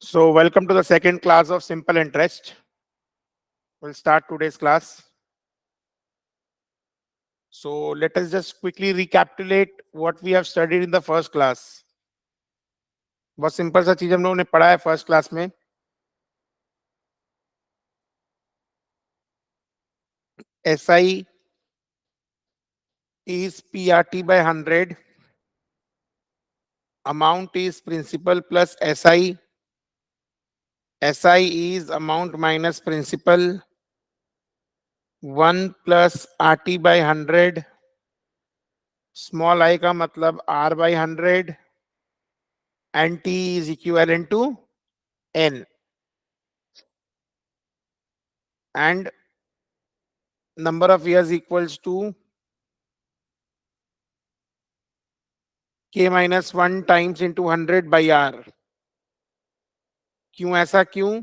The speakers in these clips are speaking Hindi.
So, welcome to the second class of simple interest. We'll start today's class. So, let us just quickly recapitulate what we have studied in the first class. बहुत सिंपल सा चीज हम लोगों ने पढ़ा है फर्स्ट क्लास में. SI is PRT by 100. Amount is principal plus SI. SI is amount minus principal. 1 plus RT by 100. Small I का मतलब R by 100. And T is equivalent to N. And number of years equals to K minus 1 times into 100 by R. क्यों ऐसा क्यों?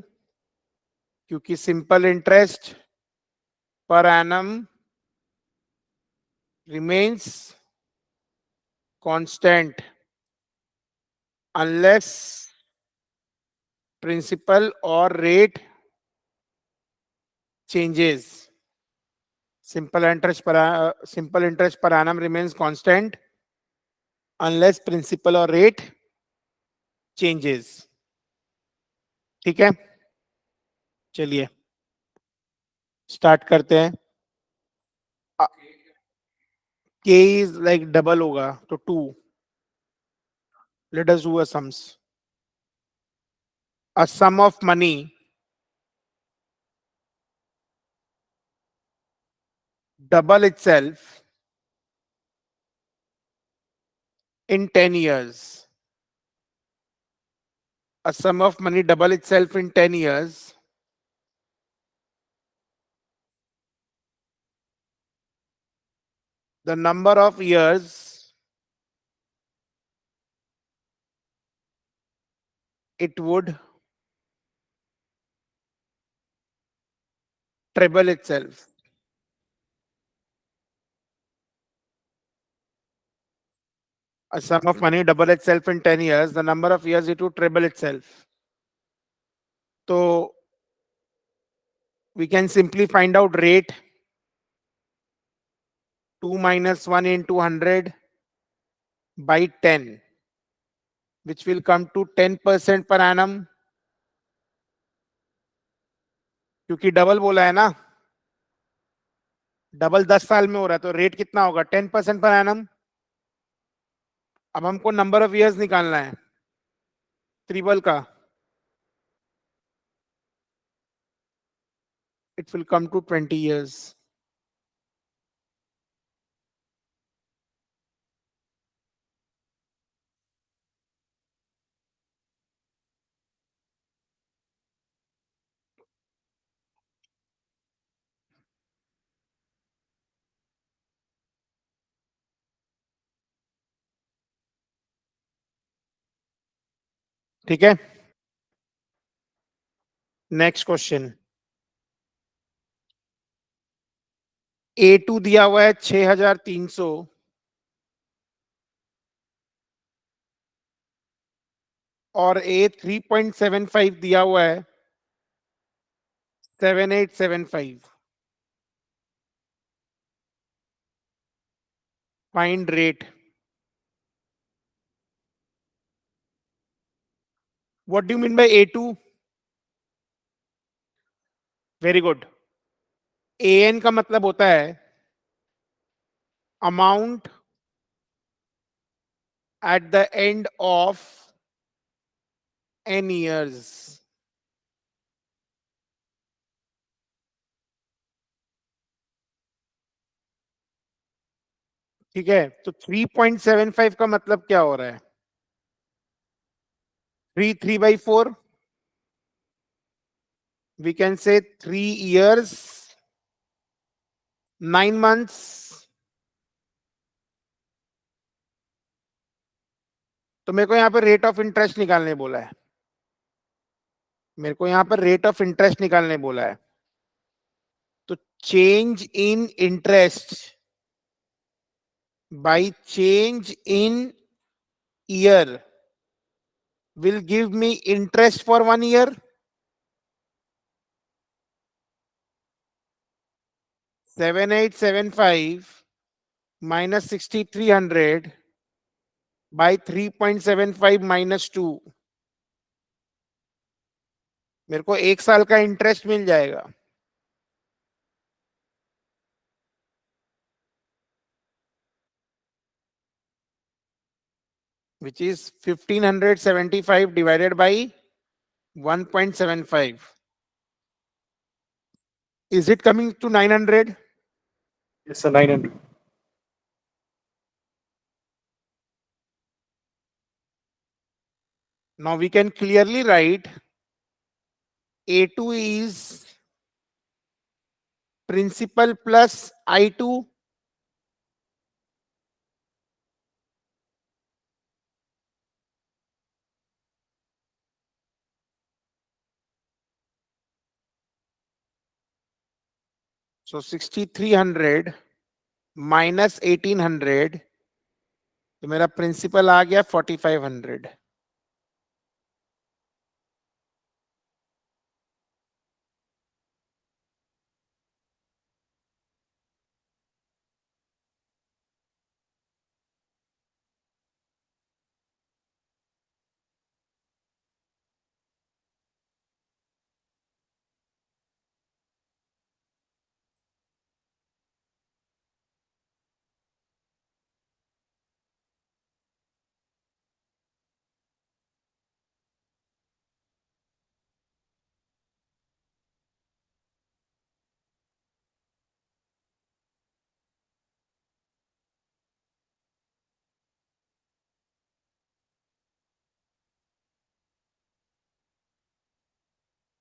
क्योंकि simple interest per annum remains constant unless principal और rate changes. Simple interest per annum remains constant unless principal और रेट चेंजेस. ठीक है, चलिए स्टार्ट करते हैं. K इज लाइक डबल होगा तो 2. Let us do a sums. A sum of money double itself in 10 years. A sum of money double itself in 10 years. The number of years it would treble itself. A sum of money double itself in 10 years. The number of years it would treble itself. So we can simply find out rate. 2 minus 1 into 100 by 10, which will come to 10% per annum. क्योंकि डबल बोला है ना, डबल 10 साल में हो रहा है तो रेट कितना होगा 10% पर एनम. अब हमको नंबर ऑफ इयर्स निकालना है ट्रिपल का. It will come to 20 years. ठीक है, नेक्स्ट क्वेश्चन. A2 दिया हुआ है 6300 और A3.75 दिया हुआ है 7875. Find rate. What do you mean by A2? Very good. AN का मतलब होता है amount at the end of n years. ठीक है, तो 3.75 का मतलब क्या हो रहा है? 3/4. We can say 3 years 9 months. तो मेरे को यहाँ पर रेट ऑफ इंटरेस्ट निकालने बोला है. मेरे को यहाँ पर रेट ऑफ इंटरेस्ट निकालने बोला है. तो change in interest by change in year will give me interest for 1 year. 7875 minus 6300 by 3.75 minus 2, मेरे को 1 साल का इंटरेस्ट मिल जाएगा. Which is 1575 divided by 1.75. Is it coming to 900? Yes, sir. 900. Now we can clearly write A2 is principal plus I2 so 6300 minus 1800 तो मेरा प्रिंसिपल आ गया 4500.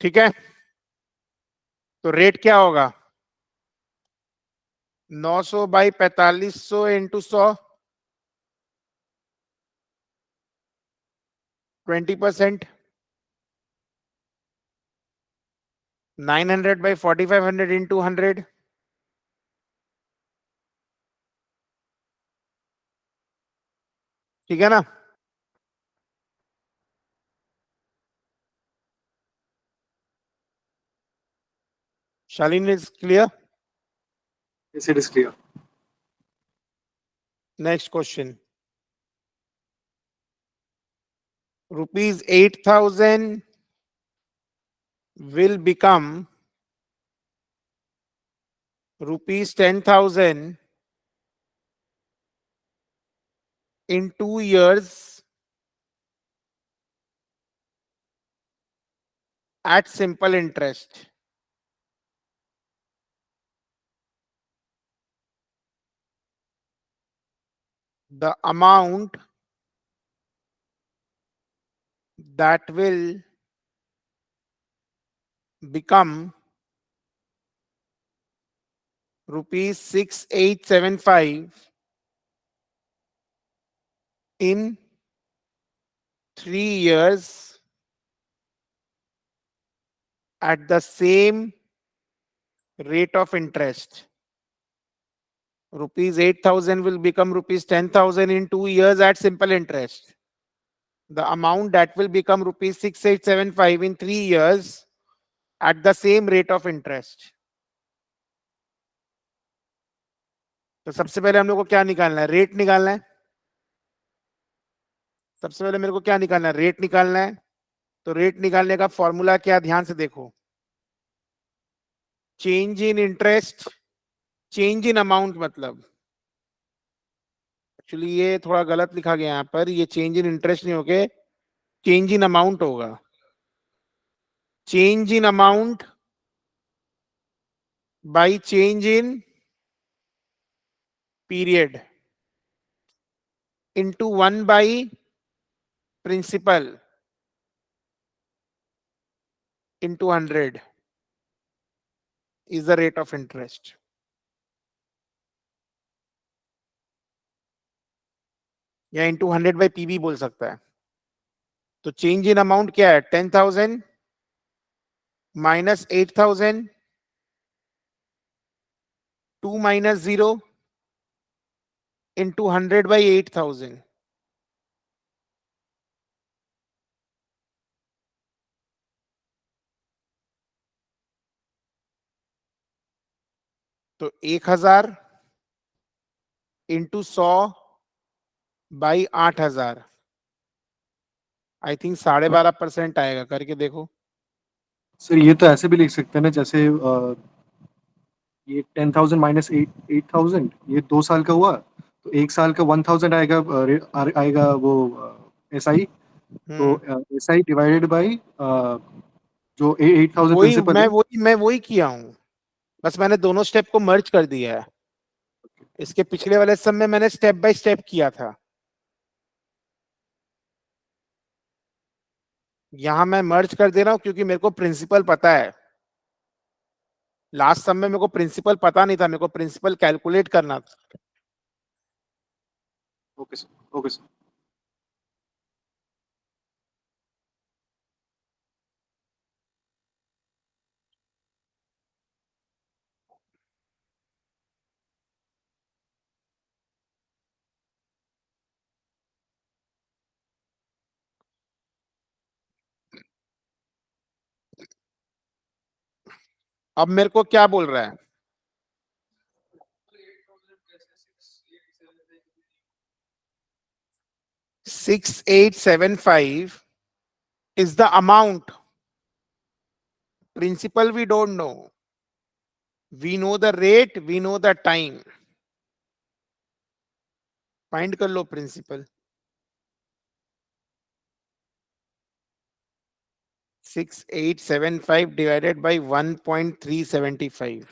ठीक है, तो रेट क्या होगा? 900 बाई 4500 इंटू 100, 20%. 900 बाई 4500 इंटू 100, ठीक है ना? Shalin is clear? Yes, it is clear. Next question. Rupees 8,000 will become rupees 10,000 in 2 years at simple interest. The amount that will become rupees 6875 in 3 years at the same rate of interest. Rupees 8,000 will become rupees 10,000 in 2 years at simple interest. The amount that will become rupees 6875 in 3 years at the same rate of interest. तो सबसे पहले हम लोग को क्या निकालना है? रेट निकालना है. सबसे पहले मेरे को क्या निकालना है? रेट निकालना है. तो रेट निकालने का फॉर्मूला क्या? ध्यान से देखो. Change in interest, change in amount मतलब एक्चुअली ये थोड़ा गलत लिखा गया यहाँ पर. ये चेंज इन इंटरेस्ट नहीं होके चेंज इन अमाउंट होगा. Change in amount by change in period into 1 by principal into 100 is the rate of interest. या into 100 by PB बोल सकता है. तो चेंज इन अमाउंट क्या है? 10,000 minus 8,000 2 minus 0 into 100 by 8,000. तो 1000 इंटू 100 बाई 8000, आई थिंक 12.5% आएगा, करके देखो। सर ये तो ऐसे भी लिख सकते हैं ना, जैसे ये 10,000 माइनस 8,000, ये 2 साल का हुआ, तो 1 साल का 1,000 आएगा, आएगा वो SI। तो हम्म, SI डिवाइडेड बाई जो 8,000 वही प्रिंसिपल मैं है। वही मैं वही किया हूँ, बस मैंने दोनों स्टेप को मर्ज कर दिया है। इसके पिछले वाले सब में मैंने स्टेप बाय स्टेप किया था, यहां मैं मर्ज कर दे रहा हूं क्योंकि मेरे को प्रिंसिपल पता है। लास्ट सम में मेरे को प्रिंसिपल पता नहीं था, मेरे को प्रिंसिपल कैलकुलेट करना था। Okay sir, okay sir. अब मेरे को क्या बोल रहा है? 6875 is the amount. Principal we don't know. We know the rate, we know the time. Find कर लो प्रिंसिपल। 6875 divided by 1.375।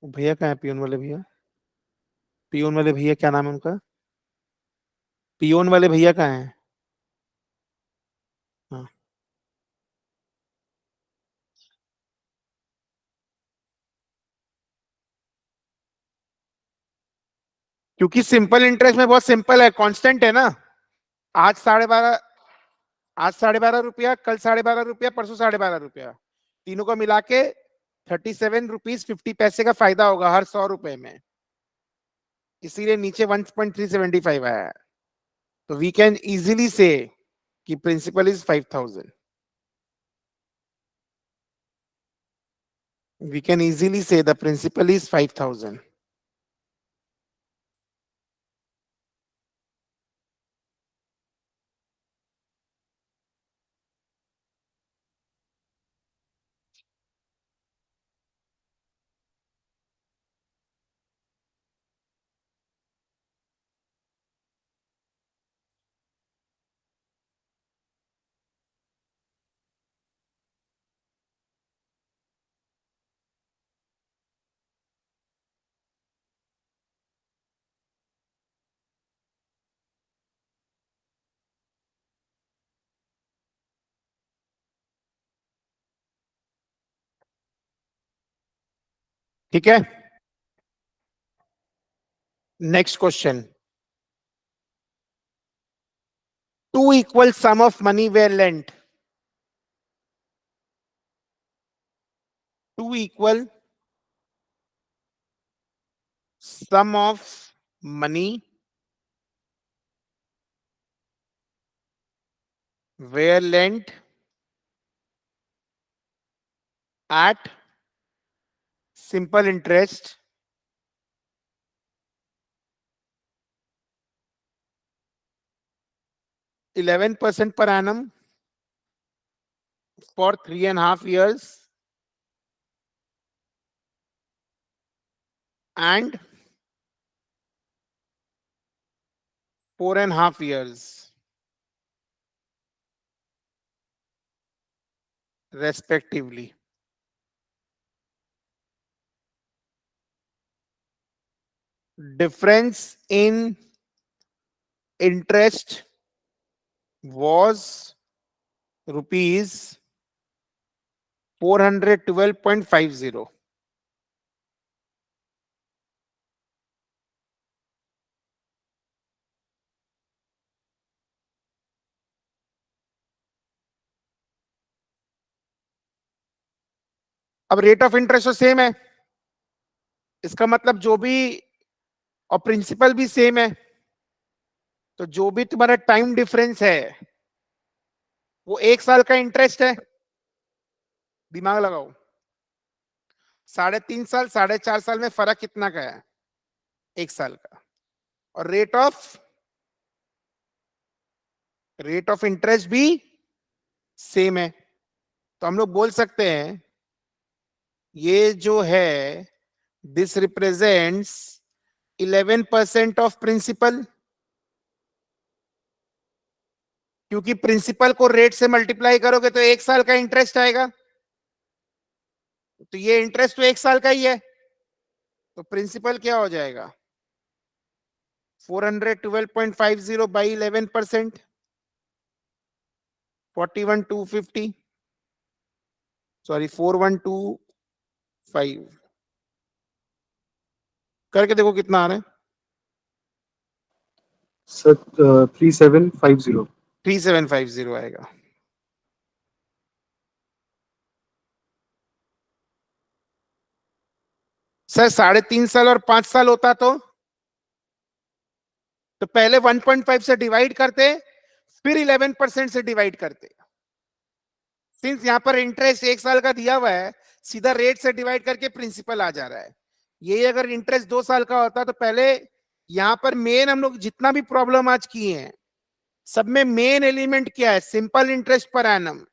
भैया कहाँ है, पियोन वाले भैया? पियोन वाले भैया क्या नाम है उनका? पियोन वाले भैया कहाँ हैं? हाँ, क्योंकि सिंपल इंटरेस्ट में बहुत सिंपल है, कांस्टेंट है ना। आज 12.5, आज 12.5 रुपया, कल 12.5 रुपया, परसों 12.5 रुपया, तीनों को मिला के 37 रुपीज 50 पैसे का फायदा होगा हर 100 रुपए में। इसीलिए नीचे 1.375 आया है। तो वी कैन इजीली से कि principal is 5000। We can easily से द प्रिंसिपल इज 5000। ठीक है, next question. Two equal sum of money were lent. Two equal sum of money were lent at simple interest 11% per annum for 3.5 years and 4.5 years respectively. Difference in interest was rupees 412.50. अब रेट ऑफ इंटरेस्ट तो सेम है, इसका मतलब जो भी, और प्रिंसिपल भी सेम है, तो जो भी तुम्हारा टाइम डिफरेंस है वो 1 साल का इंटरेस्ट है। दिमाग लगाओ, 3.5 साल 4.5 साल में फर्क कितना का है? 1 साल का। और रेट ऑफ इंटरेस्ट भी सेम है। तो हम लोग बोल सकते हैं ये जो है दिस रिप्रेजेंट्स 11% ऑफ प्रिंसिपल, क्योंकि प्रिंसिपल को रेट से मल्टीप्लाई करोगे तो 1 साल का इंटरेस्ट आएगा। तो ये इंटरेस्ट तो 1 साल का ही है, तो प्रिंसिपल क्या हो जाएगा? 412.50 बाई 11%, 41,250, सॉरी 4125। करके देखो कितना आ रहा है। सर 3750। 3750 आएगा। सर 3.5 साल और 5 साल होता तो पहले 1.5 से डिवाइड करते, फिर 11% से डिवाइड करते। सिंस यहां पर इंटरेस्ट 1 साल का दिया हुआ है, सीधा रेट से डिवाइड करके प्रिंसिपल आ जा रहा है। ये अगर इंटरेस्ट 2 साल का होता तो पहले यहां पर मेन हम लोग जितना भी प्रॉब्लम आज किए हैं सब में मेन एलिमेंट क्या है? Simple interest per annum.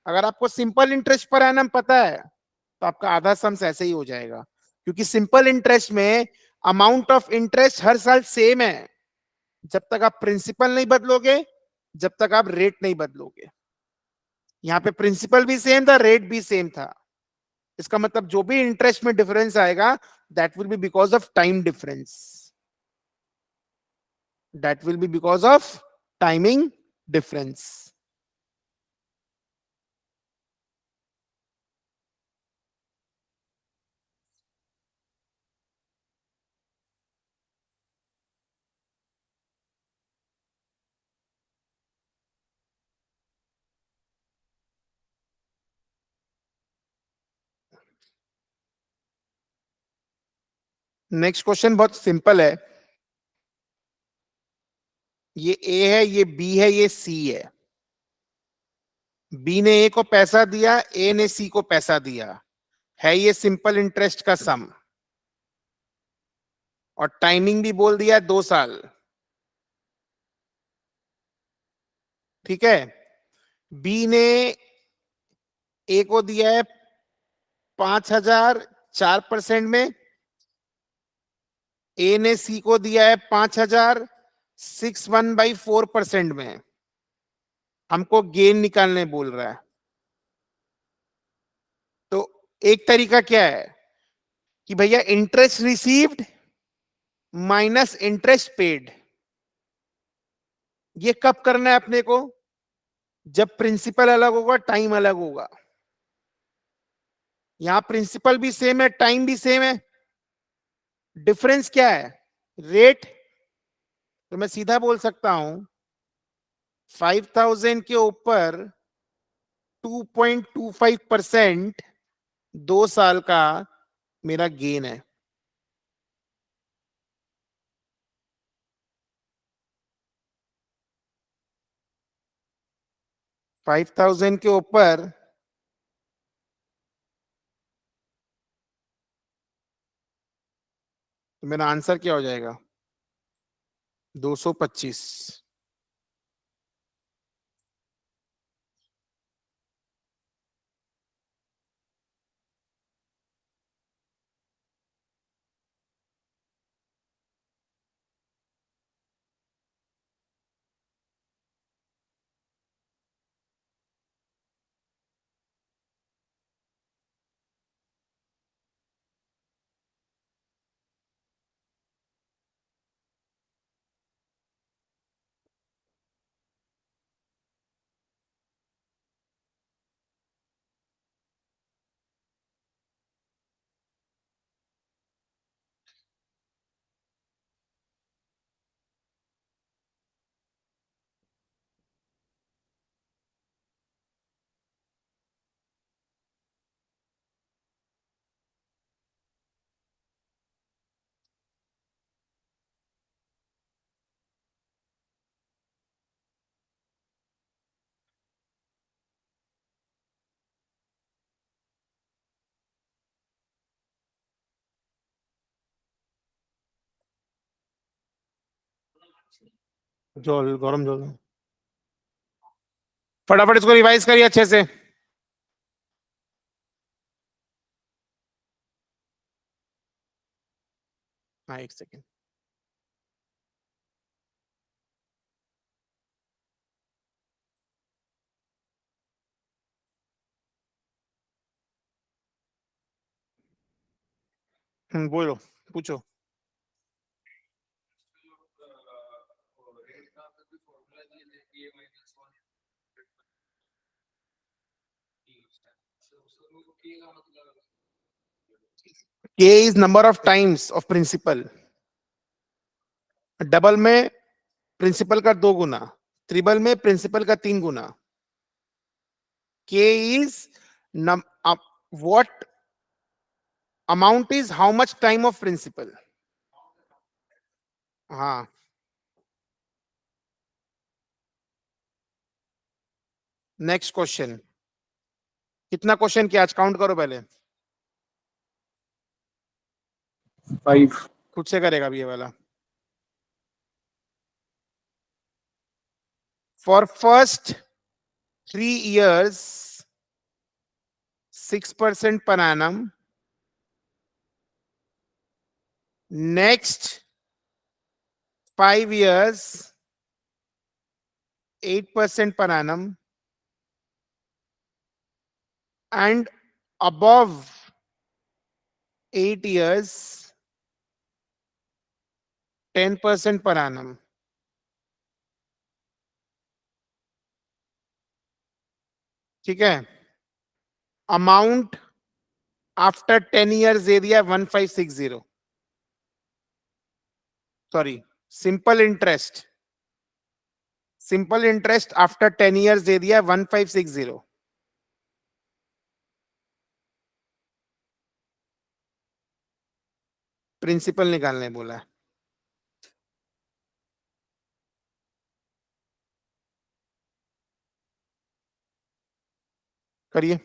अगर आपको सिंपल इंटरेस्ट पर एनम पता है तो आपका आधा सम्स ऐसे ही हो जाएगा, क्योंकि सिंपल इंटरेस्ट में अमाउंट ऑफ इंटरेस्ट हर साल सेम है जब तक आप प्रिंसिपल नहीं बदलोगे, जब तक आप रेट नहीं बदलोगे। यहाँ पे प्रिंसिपल भी सेम था, रेट भी सेम था। इसका मतलब जो भी इंटरेस्ट में डिफरेंस आएगा that will be because of time difference, that will be because of timing difference. Next question बहुत सिंपल है। ये ए है, ये बी है, ये सी है। बी ने ए को पैसा दिया, ए ने सी को पैसा दिया, है ये सिंपल इंटरेस्ट का सम, और टाइमिंग भी बोल दिया 2 साल। ठीक है। बी ने ए को दिया है 5,000 4% में, ए ने सी को दिया है 5,000 61/4% में। हमको गेन निकालने बोल रहा है। तो एक तरीका क्या है कि भैया interest received minus interest paid. ये कब करना है अपने को? जब प्रिंसिपल अलग होगा, टाइम अलग होगा। यहां प्रिंसिपल भी सेम है, टाइम भी सेम है, डिफरेंस क्या है? रेट। तो मैं सीधा बोल सकता हूं 5,000 के ऊपर 2.25% 2 साल का मेरा गेन है। 5,000 के ऊपर तो मेरा आंसर क्या हो जाएगा? 225। जोल गरम जोल फटाफट इसको रिवाइज करिए अच्छे से। हाँ एक सेकेंड। बोलो पूछो। K is number of times of principal। Double में प्रिंसिपल का 2 गुना, ट्रिपल में प्रिंसिपल का 3 गुना। K is what amount is how much time of principal। हाँ नेक्स्ट क्वेश्चन। कितना क्वेश्चन किया आज काउंट करो पहले। 5। खुद से करेगा अभी ये वाला। For first 3 years 6% per annum, next 5 years 8% per annum, and above 8 years 10% per annum। ठीक है। अमाउंट आफ्टर 10 years दे दिया 1560। Sorry, simple interest, simple interest after 10 years दे दिया 1560। प्रिंसिपल निकालने बोला है। करिए।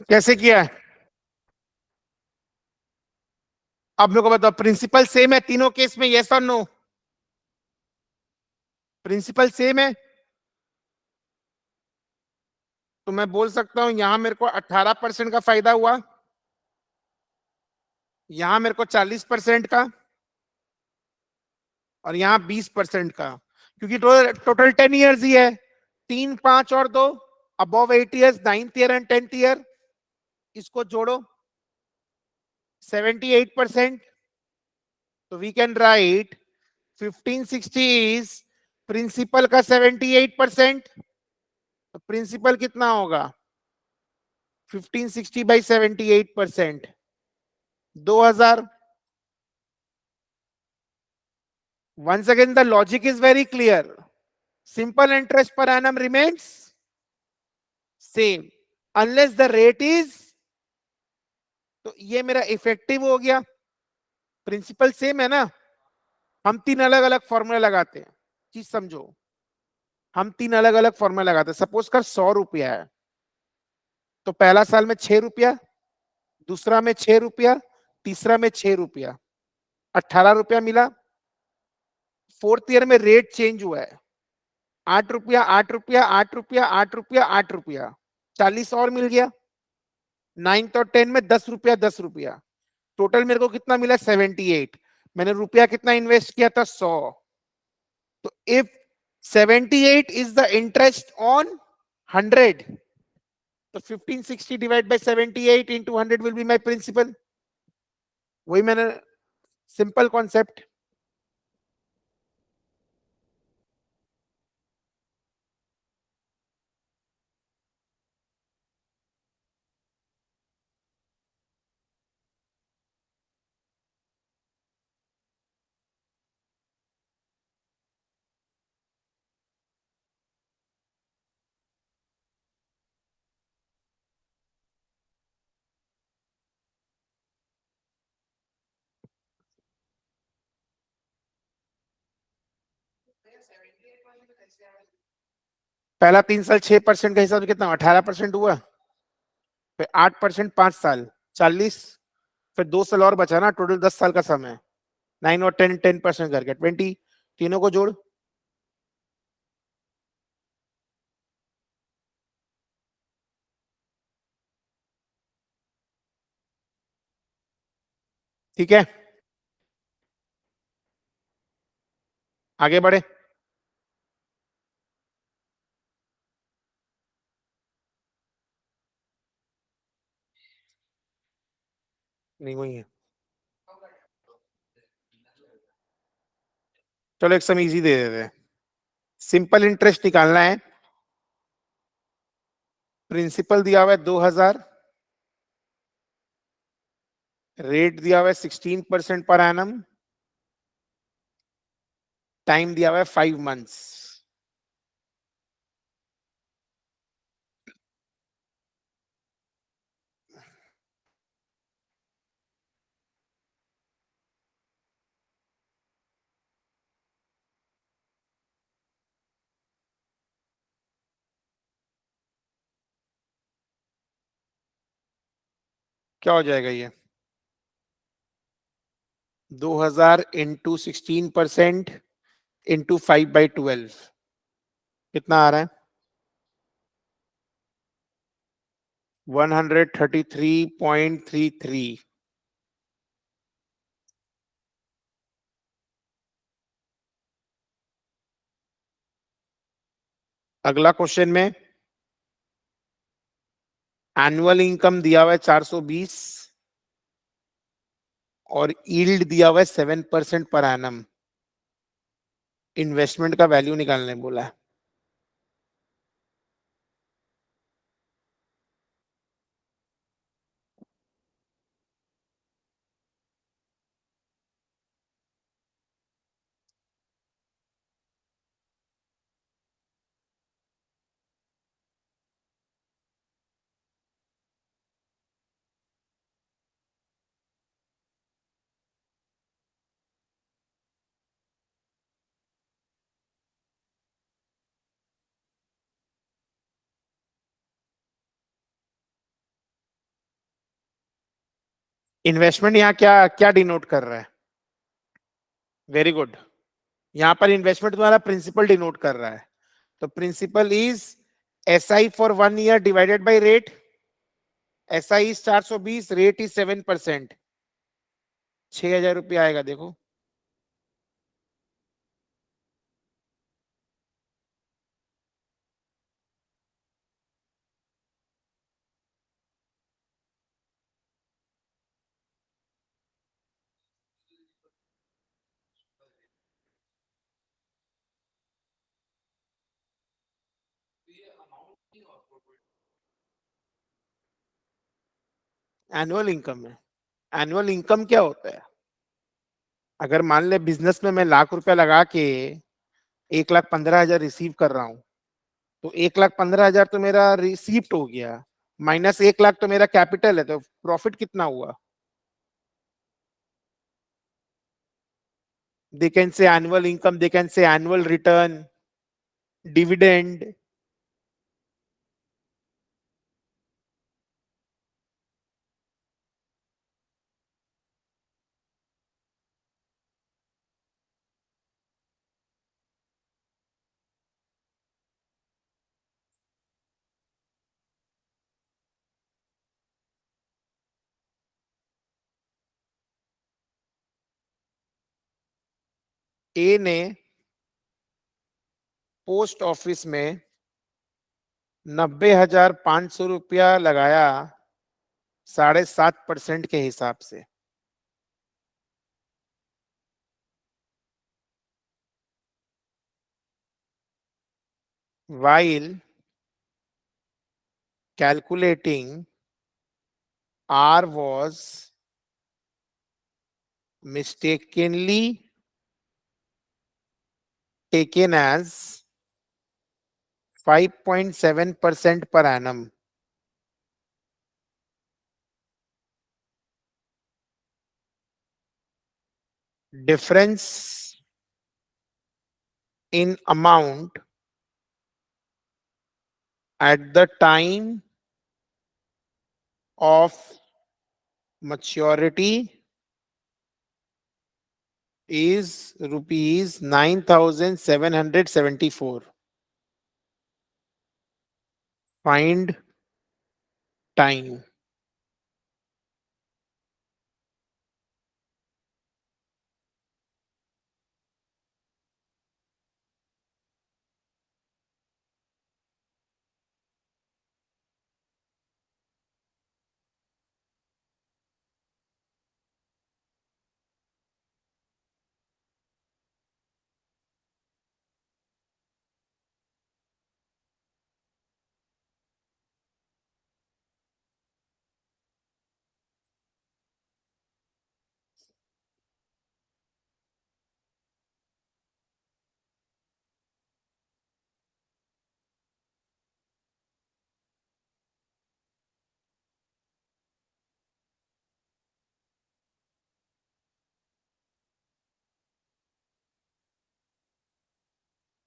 कैसे किया है अब मेरे को बताओ। प्रिंसिपल सेम है तीनों केस में, यस और नो? प्रिंसिपल सेम है तो मैं बोल सकता हूं यहां मेरे को 18% का फायदा हुआ, यहां मेरे को 40% का, और यहां 20% का, क्योंकि टोटल 10 years ही है। 3 5 और 2 above 8 years 9th year and 10th year, इसको जोड़ो 78%। तो we can write 1560 is principal का 78%। तो प्रिंसिपल कितना होगा 1560 by 78%, 2000। Once again, the logic is very clear. Simple interest per annum remains same unless the rate is, तो ये मेरा इफेक्टिव हो गया, प्रिंसिपल सेम है ना. हम तीन अलग अलग फॉर्मूला लगाते हैं, चीज समझो. हम तीन अलग अलग फॉर्मूला लगाते हैं. सपोज कर 100 रुपया है, तो पहला साल में 6 रुपया, दूसरा में 6 रुपया, तीसरा में 6 रुपया, 18 रुपया मिला. फोर्थ ईयर में रेट चेंज हुआ है, 8 रुपया, 8 रुपया, 8 रुपया, 8 रुपया, 8 रुपया, 40 और मिल गया. 9th और 10 में 10 रुपया, 10 रुपया, टोटल मेरे को कितना मिला? 78. मैंने रुपया कितना इन्वेस्ट किया था? 100. तो if 78 is the interest on 100, तो 1560 divide by 78 into 100 will be my principal. वही मैंने, सिंपल कॉन्सेप्ट. पहला 3 साल 6% के हिसाब से कितना? 18% हुआ. फिर 8% 5 साल, 40. फिर 2 साल और बचा ना, टोटल 10 साल का समय. 9 और 10, 10% करके 20. तीनों को जोड़. ठीक है, आगे बढ़े. नहीं वही है. चलो एक सम इजी दे देते हैं. सिंपल इंटरेस्ट निकालना है. प्रिंसिपल दिया हुआ है 2000, रेट दिया हुआ है 16% पर एनम, टाइम दिया हुआ है 5 मंथ्स. क्या हो जाएगा ये? 2000 इंटू 16% इंटू 5/12 कितना आ रहा है? 133.33. अगला क्वेश्चन में एनुअल इनकम दिया हुआ है 420 और यील्ड दिया हुआ है 7% पर एनम. इन्वेस्टमेंट का वैल्यू निकालने बोला है. इन्वेस्टमेंट यहाँ क्या क्या डिनोट कर रहा है? Very good. यहाँ पर इन्वेस्टमेंट तुम्हारा प्रिंसिपल डिनोट कर रहा है. तो principal is SI for 1 year divided by rate. SI is 420, rate is 7%. 6000 रुपया आएगा. देखो एनुअल इनकम है. एनुअल इनकम क्या होता है? अगर मान ले बिजनेस में मैं ₹1,00,000 लगा के 1,15,000 रिसीव कर रहा हूँ, तो 1,15,000 तो मेरा रिसीप्ट हो गया, माइनस 1,00,000 तो मेरा कैपिटल है, तो प्रॉफिट कितना हुआ? They can say annual income, they can say annual return, dividend. ए ने पोस्ट ऑफिस में 90,500 लगाया 7.5% के हिसाब से। While calculating, R was mistakenly taken as 5.7% per annum. Difference in amount at the time of maturity is rupees 9,774. Find time.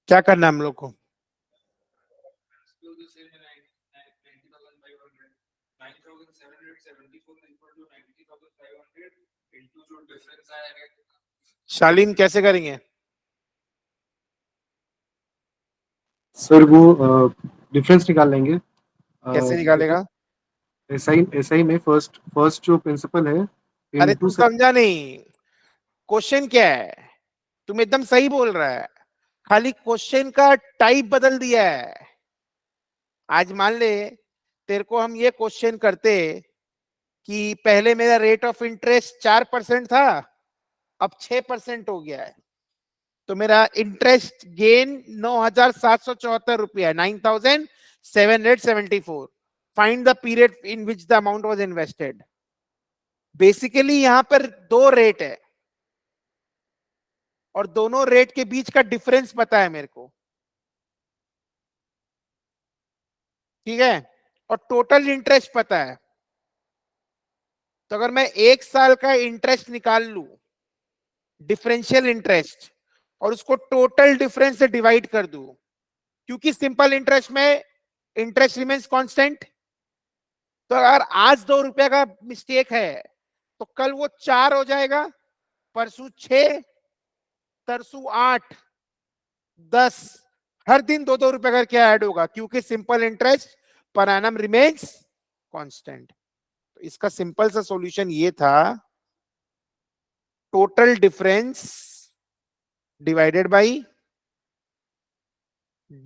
क्या करना है हम लोग को? शालीन कैसे करेंगे? सर वो डिफरेंस निकाल लेंगे। कैसे निकालेगा? एसआई में फर्स्ट फर्स्ट जो प्रिंसिपल है अरे इनटू तू समझा नहीं, क्वेश्चन क्या है? तुम एकदम सही बोल रहा है, खाली क्वेश्चन का टाइप बदल दिया है। आज मान ले तेरे को हम ये क्वेश्चन करते कि पहले मेरा रेट ऑफ इंटरेस्ट 4% था, अब 6% हो गया है, तो मेरा इंटरेस्ट गेन 9,774 रुपया, 9,774। Find the period in which the amount was invested. Basically यहां पर दो रेट है और दोनों रेट के बीच का डिफरेंस पता है मेरे को, ठीक है, और टोटल इंटरेस्ट पता है। तो अगर मैं 1 साल का इंटरेस्ट निकाल लू, डिफरेंशियल इंटरेस्ट, और उसको टोटल डिफरेंस से डिवाइड कर दूं, क्योंकि सिंपल इंटरेस्ट में इंटरेस्ट रिमेन्स कांस्टेंट, तो अगर आज ₹2 का मिस्टेक है तो कल वो 4 हो जाएगा, परसों 6, तरसों 8, 10, हर दिन ₹2 करके ऐड होगा, क्योंकि simple interest per annum remains constant. तो इसका सिंपल सा सॉल्यूशन ये था, total difference divided by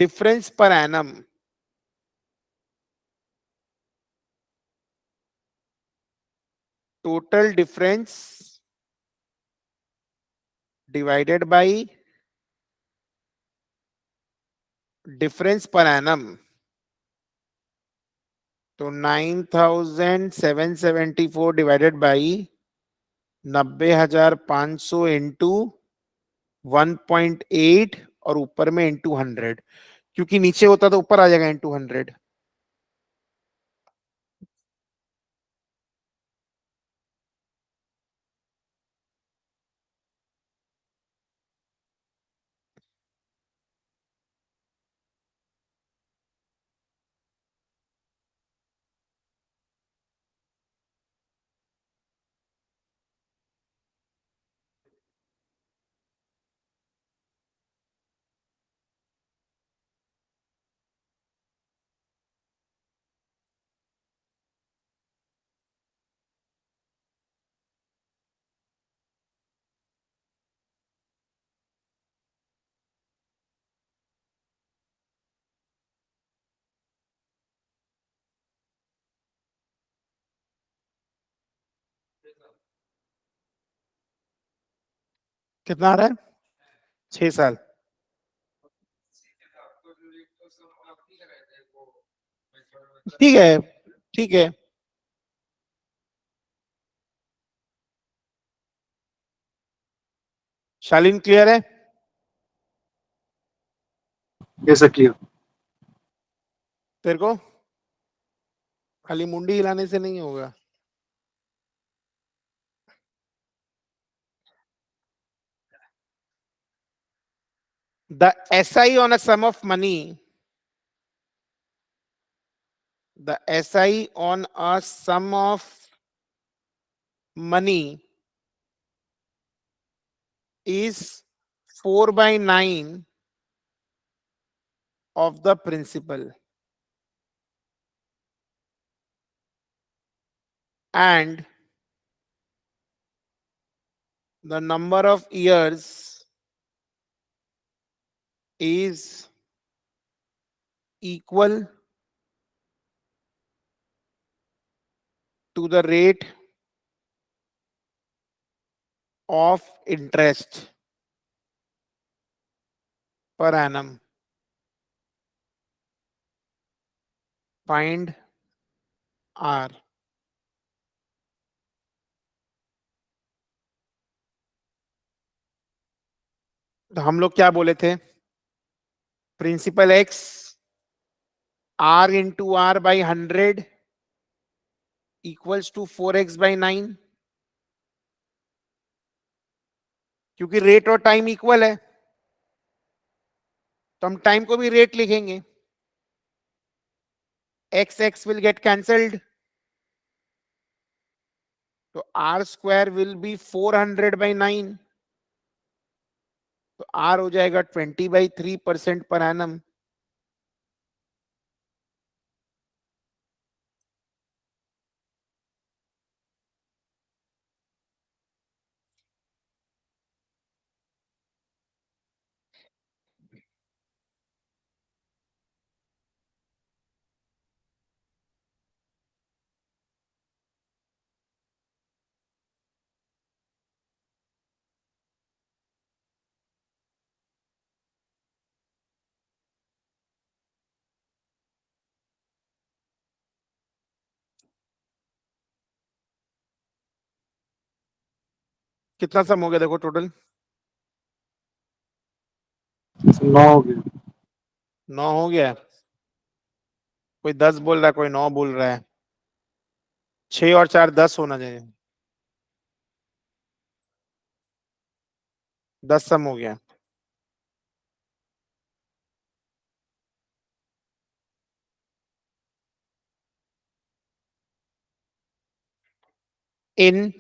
difference per annum. Total difference divided by difference per annum. तो 9,774 डिवाइडेड बाई 90,500 इंटू 1.8 और ऊपर में इंटू 100, क्योंकि नीचे होता तो ऊपर आ जाएगा इंटू 100। कितना आ रहा है? 6 साल। ठीक है, ठीक है। शालीन क्लियर है? ये सर क्लियर। तेरे को खाली मुंडी हिलाने से नहीं होगा। The SI on a sum of money, the SI on a sum of money is 4/9 of the principal, and the number of years is equal to the rate of interest per annum. Find R. तो हम लोग क्या बोले थे? Principal x R into R by 100 equals to 4x by 9, क्योंकि रेट और टाइम इक्वल है तो हम टाइम को भी रेट लिखेंगे। X x will get cancelled, तो आर स्क्वायर विल बी 400/9, तो आर हो जाएगा 20/3% पर एनम। कितना सम हो गया देखो टोटल? 9 हो गया। 9 हो गया। कोई 10 बोल रहा है, कोई 9 बोल रहा है। 6 और 4 10 होना चाहिए। 10 सम हो गया। In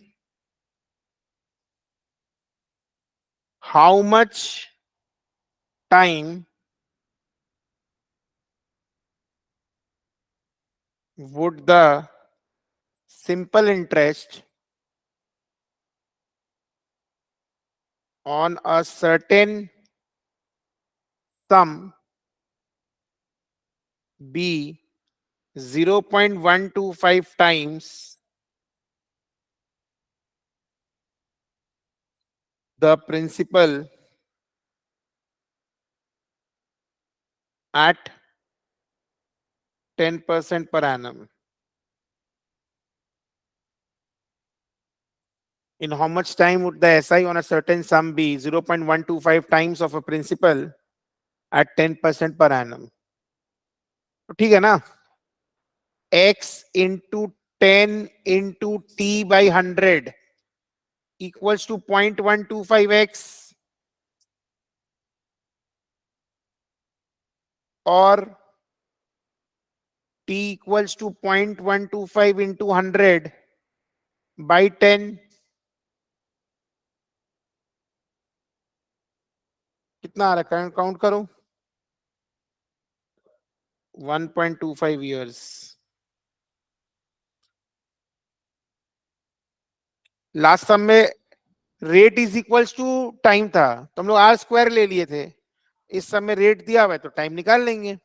how much time would the simple interest on a certain sum be 0.125 times the principal at 10% per annum? In how much time would the SI on a certain sum be 0.125 times of a principal at 10% per annum? तो ठीक है ना, x into 10 into t by 100 equals to 0.125x or t equals to 0.125 into 100 by 10. कितना आ रहा है, काउंट करो, 1.25 years. लास्ट सम में rate is equals to time था, तो हम लोग आर स्क्वायर ले लिए थे. इस सम में रेट दिया हुआ है तो टाइम निकाल लेंगे.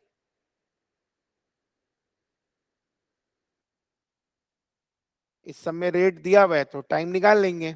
इस सम में रेट दिया हुआ है तो टाइम निकाल लेंगे.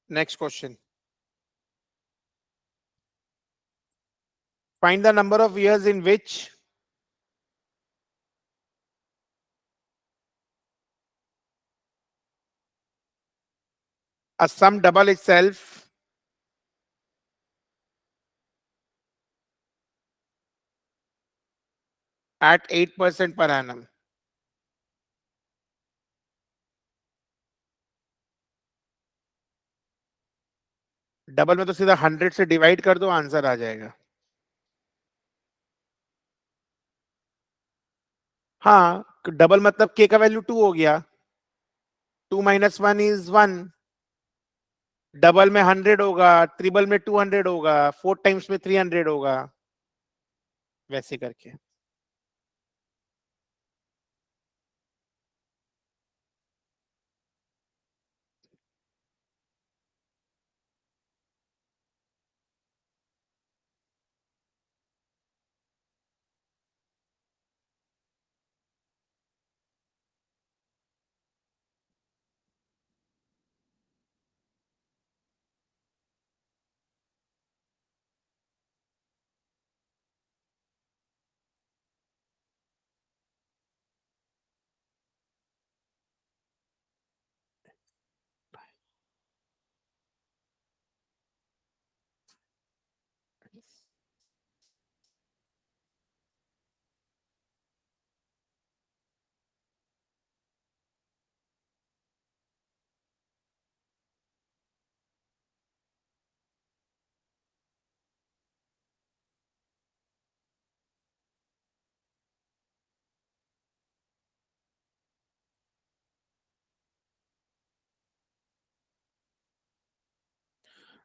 Next question. Find the number of years in which a sum double itself at 8% per annum. Double में तो सीधा 100 से डिवाइड कर दो, आंसर आ जाएगा. हाँ, डबल मतलब k का वैल्यू 2 हो गया, 2 minus 1 is 1. डबल में 100 होगा, ट्रिपल में 200 होगा, 4 टाइम्स में 300 होगा, वैसे करके.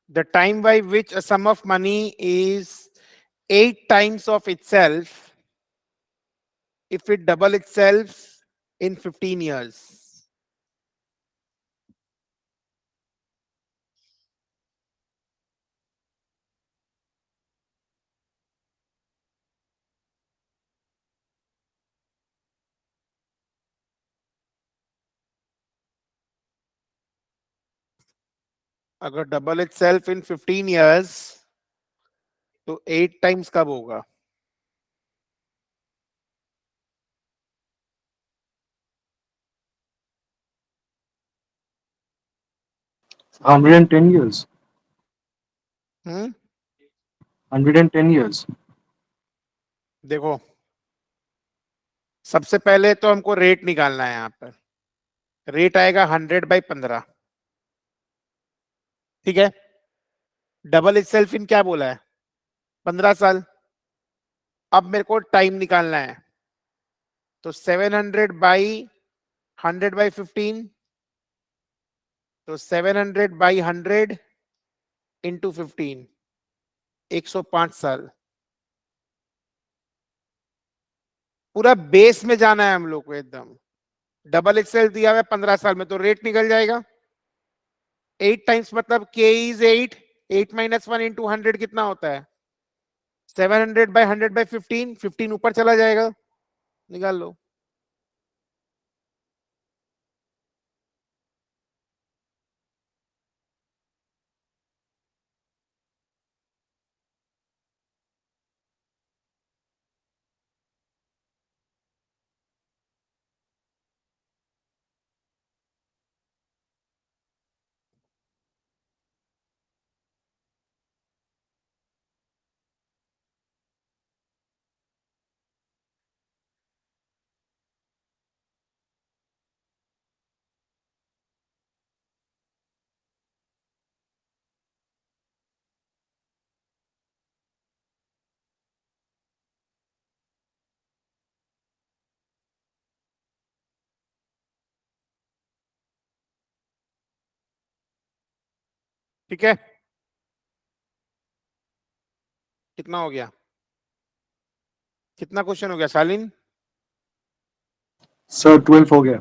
The time by which a sum of money is 8 times of itself if it double itself in 15 years. अगर डबल itself in 15 years तो 8 टाइम्स कब होगा? Hundred and 10 years. Hmm 110 years. देखो, सबसे पहले तो हमको रेट निकालना है. यहाँ पर रेट आएगा 100/15. ठीक है. डबल itself इन क्या बोला है? 15 साल. अब मेरे को टाइम निकालना है, तो 700/100/15, तो 700/100 इंटू 15, 105 साल। पूरा बेस में जाना है हम लोग को एकदम। डबल एक्सएल दिया हुआ है 15 साल में, तो रेट निकल जाएगा 8 टाइम्स, मतलब के इज 8, 8 - 1 इंटू 100 कितना होता है? 700/100/15, 15 ऊपर चला जाएगा, निकाल लो। ठीक है, कितना हो गया? कितना क्वेश्चन हो गया सालिन? सर 12 हो गया।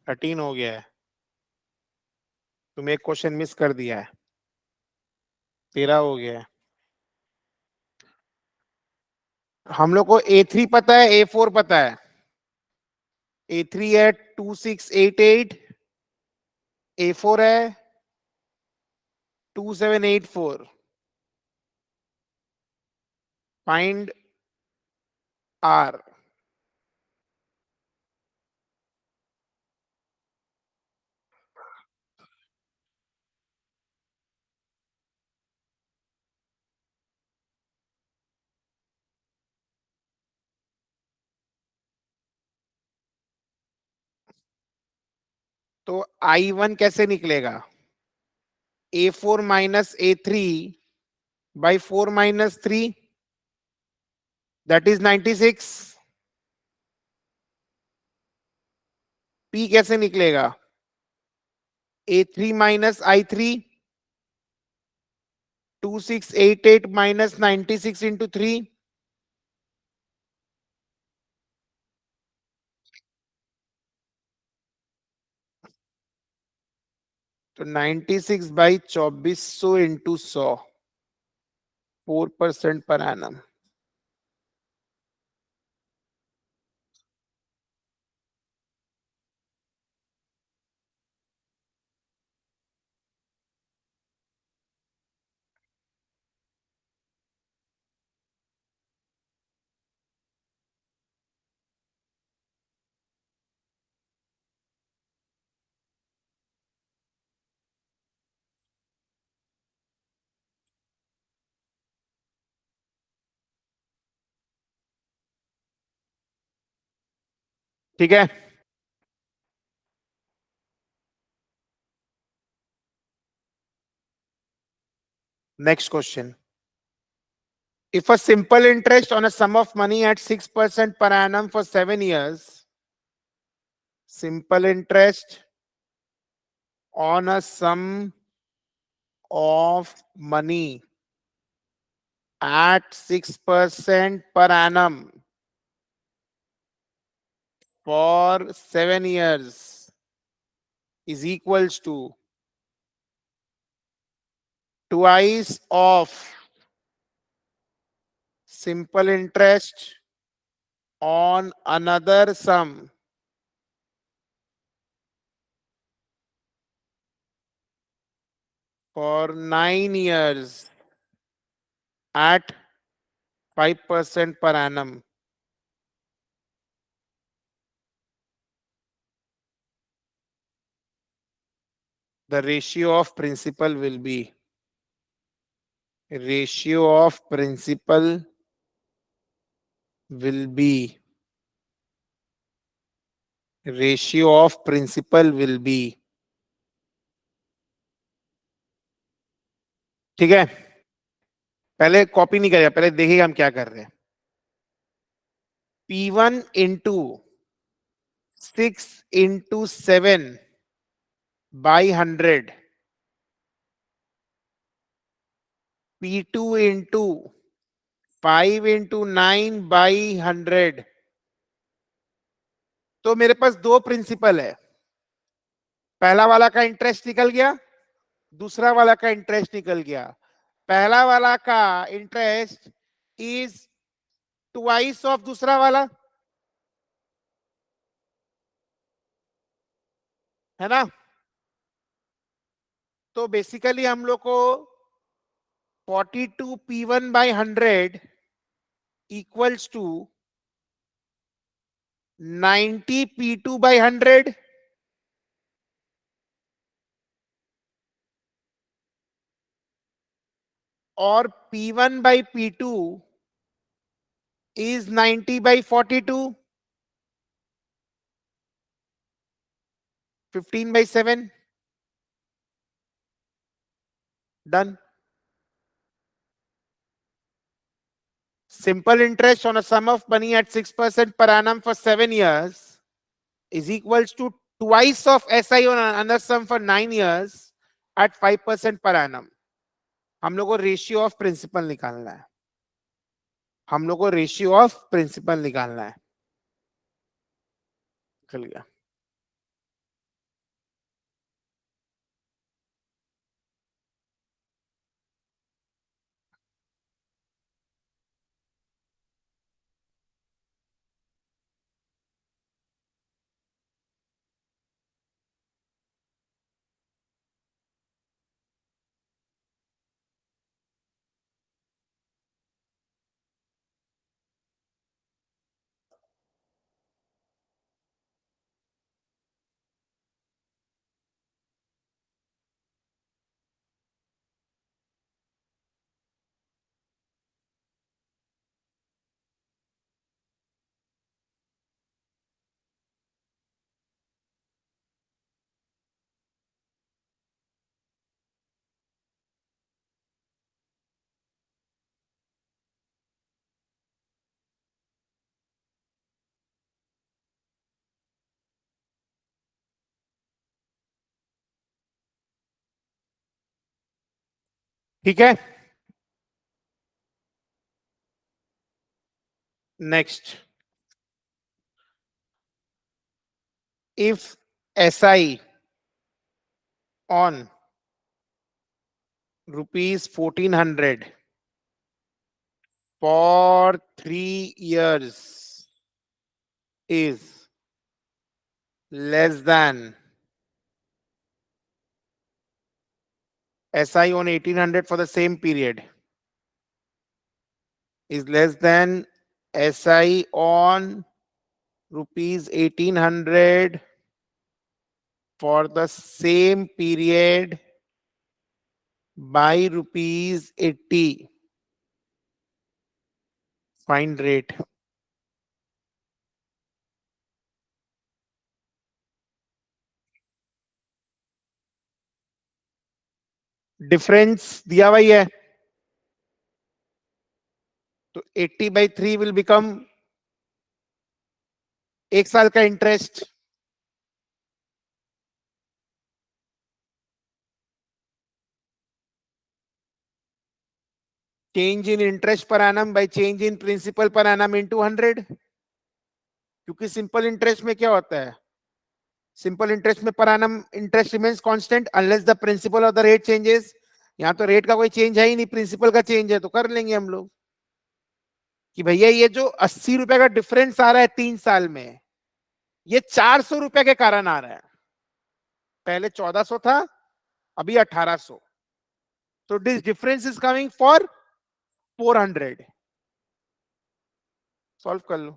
13 हो गया है। तुम एक क्वेश्चन मिस कर दिया है, 13 हो गया है। हम लोग को A3 पता है, A4 पता है। A3 है 2688, A4 है 2784। Find R। तो I1 कैसे निकलेगा? A4 minus A3 by 4 - 3, that is 96। P कैसे निकलेगा? A3 minus I3, 2688 minus 96 into 3, तो 96/2400 इंटू 100, 4% पर एनम। ठीक है, next question. If a simple interest on a sum of money at 6% per annum for 7 years, simple interest on a sum of money at 6% per annum for 7 years is equals to twice of simple interest on another sum for 9 years at 5% per annum. The ratio of principal will be ratio of principal will be ratio of principal will be। ठीक है, पहले कॉपी नहीं करेगा, पहले देखिएगा हम क्या कर रहे हैं। P1 into 6 into 7 by 100, P2 into 5 into 9 by 100। तो मेरे पास दो प्रिंसिपल है, पहला वाला का इंटरेस्ट निकल गया, दूसरा वाला का इंटरेस्ट निकल गया। पहला वाला का इंटरेस्ट इज ट्वाइस ऑफ दूसरा वाला, है ना। तो बेसिकली हम लोग को 42 P1 by 100 equals to 90 P2 by 100 और P1 by P2 is 90 by 42, 15 by 7, done। Simple interest on a sum of money at 6% per annum for 7 years is equals to twice of SI on another sum for 9 years at 5% per annum। हम लोग को रेशियो ऑफ प्रिंसिपल निकालना है, हम लोग को रेशियो ऑफ प्रिंसिपल निकालना है। चल गया। ठीक है, next. If SI on ₹1400 for 3 years is less than SI on 1800 for the same period is less than SI on rupees 1800 for the same period by rupees 80, find rate। Difference दिया हुआ ही है, तो 80/3 विल बिकम एक साल का interest. Change in interest per annum by change in principle per annum into 100। क्योंकि सिंपल इंटरेस्ट में क्या होता है, सिंपल इंटरेस्ट में per annum interest remains constant unless the principle of the rate changes. यहाँ तो रेट का कोई चेंज है ही नहीं, प्रिंसिपल का चेंज है, तो कर लेंगे हम लोग कि भैया ये जो 80 रुपए का डिफरेंस आ रहा है 3 साल में, ये 400 रुपए के कारण आ रहा है। पहले 1400 था, अभी 1800, तो this difference is coming for 400। Solve कर लो।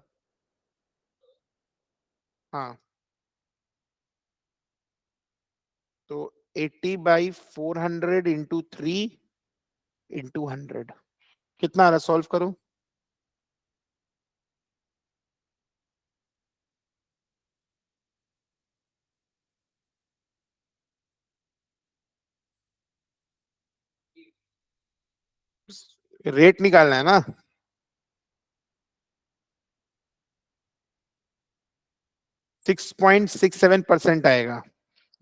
हाँ, तो 80/400 इंटू 3 इंटू 100 कितना आ रहा है, सॉल्व करो। रेट निकालना है ना, 6.67% आएगा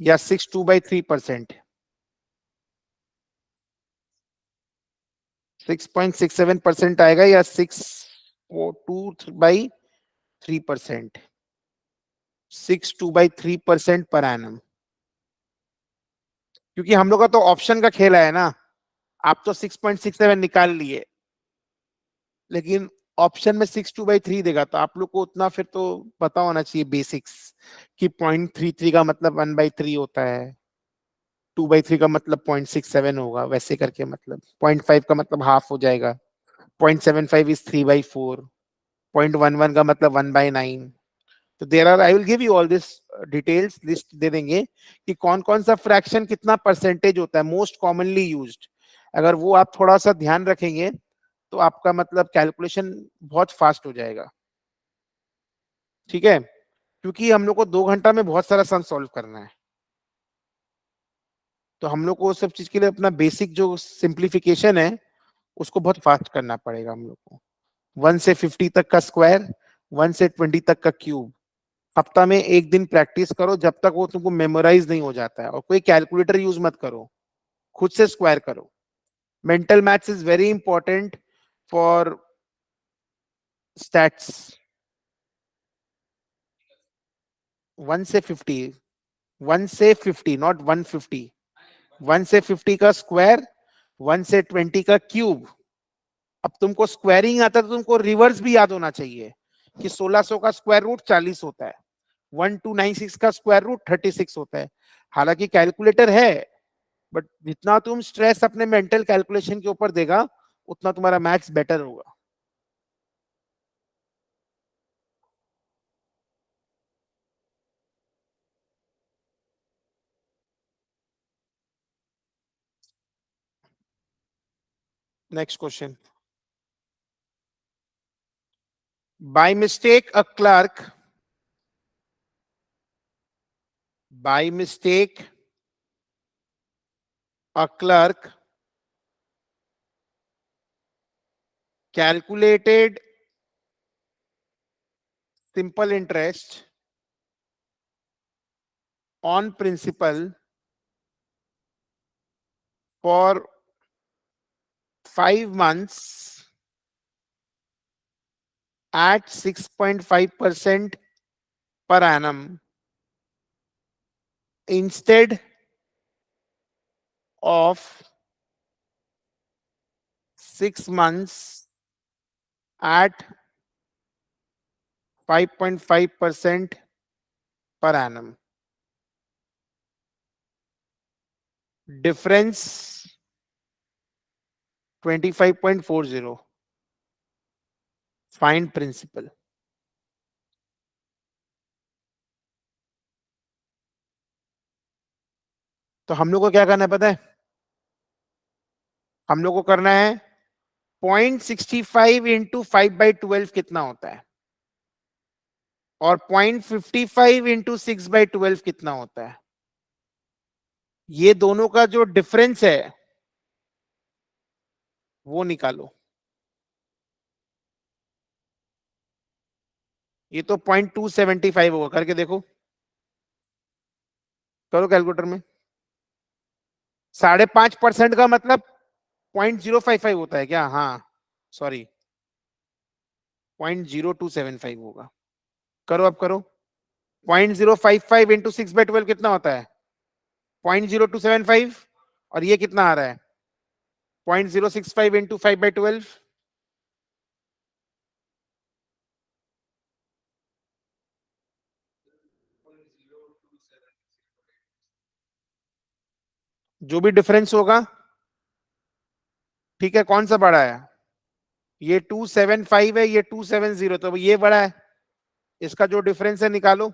या 62/3%। 6.67% आएगा या 6.2/3%। 6.2/3% पर एनम। क्योंकि हम लोग का तो ऑप्शन का खेल है ना, आप तो 6.67 निकाल लिए, लेकिन ऑप्शन में 6.2/3 देगा, तो आप लोग को उतना फिर तो पता होना चाहिए बेसिक्स कि 0.33 का मतलब 1/3 होता है, 2/3 का मतलब 0.67 होगा, वैसे करके मतलब 0.5 का मतलब हाफ हो जाएगा, 0.75 इज 3/4, 0.11 का मतलब 1/9। तो there are, I will give you all this details, list दे देंगे कि कौन कौन सा फ्रैक्शन कितना परसेंटेज होता है मोस्ट कॉमनली यूज्ड। अगर वो आप थोड़ा सा ध्यान रखेंगे तो आपका मतलब कैलकुलेशन बहुत फास्ट हो जाएगा। ठीक है, क्योंकि हम लोग को 2 घंटा में बहुत सारा सम सॉल्व करना है, तो हम लोग को सब चीज के लिए अपना बेसिक जो सिंप्लीफिकेशन है उसको बहुत फास्ट करना पड़ेगा हम लोग को। 1 से 50 तक का स्क्वायर, 1 से 20 तक का क्यूब, हफ्ता में एक दिन प्रैक्टिस करो जब तक वो तुमको मेमोराइज नहीं हो जाता है, और कोई कैलकुलेटर यूज मत करो, खुद से स्क्वायर करो। Mental maths is very important for stats. 1 से 50, 1 से 50 नॉट 150, 1 से 50 का स्क्वायर, 1 से 20 का क्यूब। अब तुमको स्क्वायरिंग आता है तो तुमको रिवर्स भी याद होना चाहिए कि 1600 का स्क्वायर रूट 40 होता है, 1296 का स्क्वायर रूट 36 होता है। हालांकि कैलकुलेटर है, बट जितना तुम स्ट्रेस अपने मेंटल कैलकुलेशन के ऊपर देगा उतना तुम्हारा मैथ्स बेटर होगा। Next question. By mistake a clerk, by mistake a clerk calculated simple interest on principal for 5 months at 6.5% per annum instead of 6 months at 5.5% per annum. Difference 25.40. Find principal. तो हम लोग को क्या करना है पता है? हम लोग को करना है 0.65 इंटू 5/12 कितना होता है, और 0.55 इंटू 6/12 कितना होता है। ये दोनों का जो डिफरेंस है वो निकालो। ये तो 0.275 होगा, करके देखो, करो कैलकुलेटर में। 5.5% का मतलब 0.055 होता है क्या? हाँ सॉरी, 0.0275 होगा। करो, अब करो। 0.055 इंटू 6/12 कितना होता है? 0.0275। और ये कितना आ रहा है? 0.065 इंटू 5/12। जो भी डिफरेंस होगा, ठीक है, कौन सा बड़ा है? ये 275 है, ये 270, तो ये बड़ा है, इसका जो डिफरेंस है निकालो।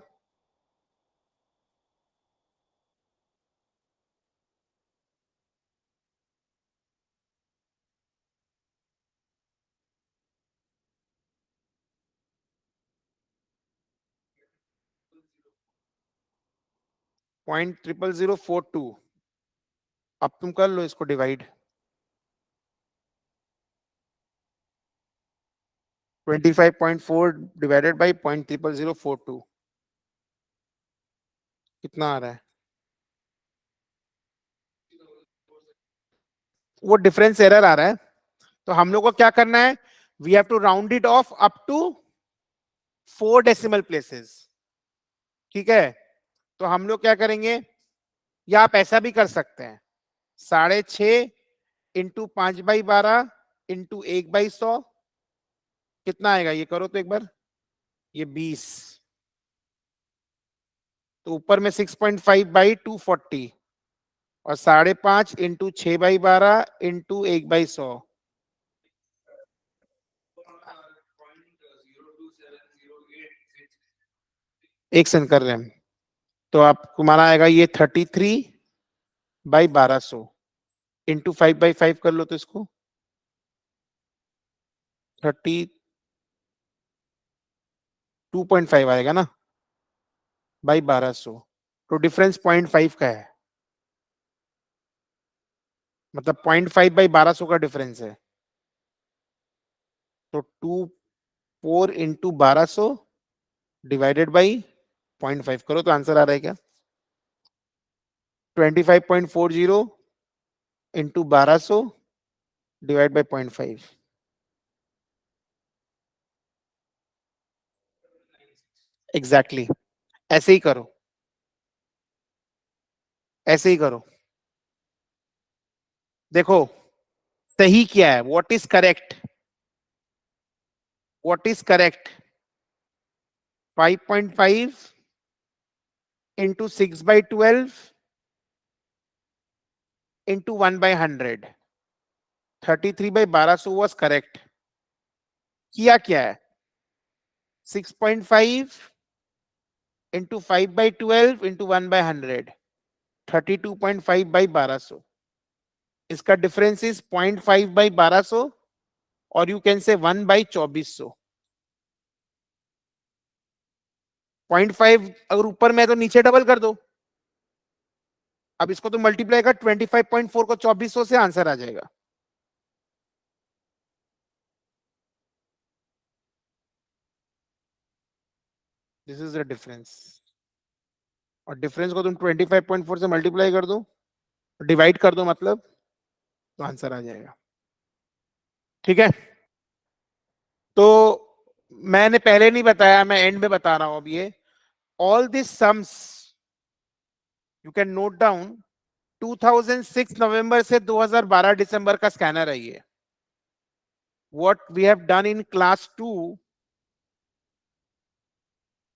.00042। अब तुम कर लो इसको डिवाइड, 25.4 डिवाइडेड बाई 0.00042। कितना आ रहा है? वो डिफरेंस एरर आ रहा है, तो हम लोग को क्या करना है, we have to round it off up to 4 decimal places. ठीक है, तो हम लोग क्या करेंगे, या आप ऐसा भी कर सकते हैं, 6.5 इंटू 5/12 इंटू 1/100, कितना आएगा ये करो तो एक बार, ये 20, तो ऊपर में 6.5/240 और 5.5 इंटू 6/12 इंटू 1/100, एक सेकंड कर रहे हैं हम। तो आप तुम्हारा आएगा ये 33/1200 इंटू 5/5 कर लो, तो इसको 32.5 आएगा ना, बाई 1200, तो डिफरेंस 0.5 का है, मतलब 0.5/1200 का डिफरेंस है। तो 4 इंटू 1200 डिवाइडेड बाई 0.5 करो, तो आंसर आ रहा है क्या, 25.40 इंटू 1200 डिवाइड बाई 0.5। एग्जैक्टली, ऐसे ही करो, ऐसे ही करो। देखो सही क्या है, what is correct, what is correct, 5.5 into 6/12 into 1/100, 33/1200 was correct. किया क्या है, 6.5 इंटू 5/12 इंटू 1/100, 32.5/1200, इसका डिफरेंस इज 0.5/1200, और यू कैन से 1/2400। 0.5 अगर ऊपर में है तो नीचे डबल कर दो। अब इसको तो मल्टीप्लाई कर 25.4 को 2400 से, आंसर आ जाएगा। दिस इज द डिफरेंस, और डिफरेंस को तुम 25.4 से मल्टीप्लाई कर दो, डिवाइड कर दो मतलब, तो आंसर आ जाएगा। ठीक है, तो मैंने पहले नहीं बताया, मैं एंड में बता रहा हूं अब ये, all this sums you can note down. 2006 नवंबर से 2012 दिसंबर का स्कैनर है ये। What we have done in class 2,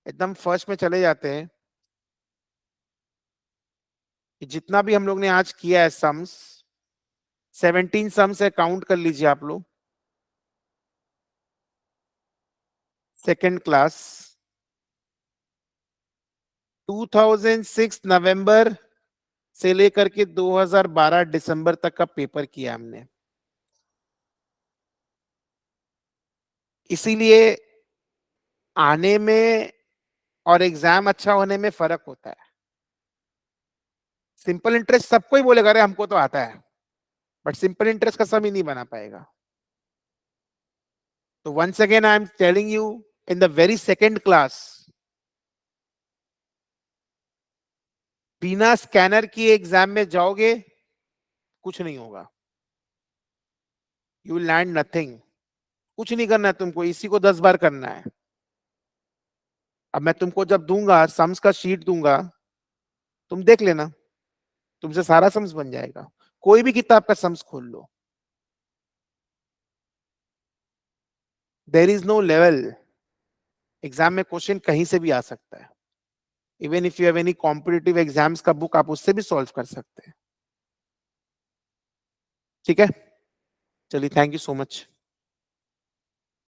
एकदम फर्स्ट में चले जाते हैं, कि जितना भी हम लोग ने आज किया है सम्स, 17 सम्स है, काउंट कर लीजिए आप लोग। सेकेंड क्लास, 2006 नवंबर से लेकर के 2012 दिसंबर तक का पेपर किया हमने। इसीलिए आने में और एग्जाम अच्छा होने में फर्क होता है। सिंपल इंटरेस्ट सबको ही बोलेगा अरे हमको तो आता है, बट सिंपल इंटरेस्ट का सम ही नहीं बना पाएगा। तो once again I am telling you, in the very second class, बिना स्कैनर की एग्जाम में जाओगे कुछ नहीं होगा, यू विल लैंड नथिंग। कुछ नहीं करना है तुमको, इसी को 10 बार करना है। अब मैं तुमको जब दूंगा सम्स का शीट दूंगा, तुम देख लेना, तुमसे सारा सम्स बन जाएगा। कोई भी किताब का सम्स खोल लो, there is no level. Exam में क्वेश्चन कहीं से भी आ सकता है, even if you have any competitive exams का बुक, आप उससे भी सॉल्व कर सकते हैं। ठीक है, चलिए, थैंक यू सो मच।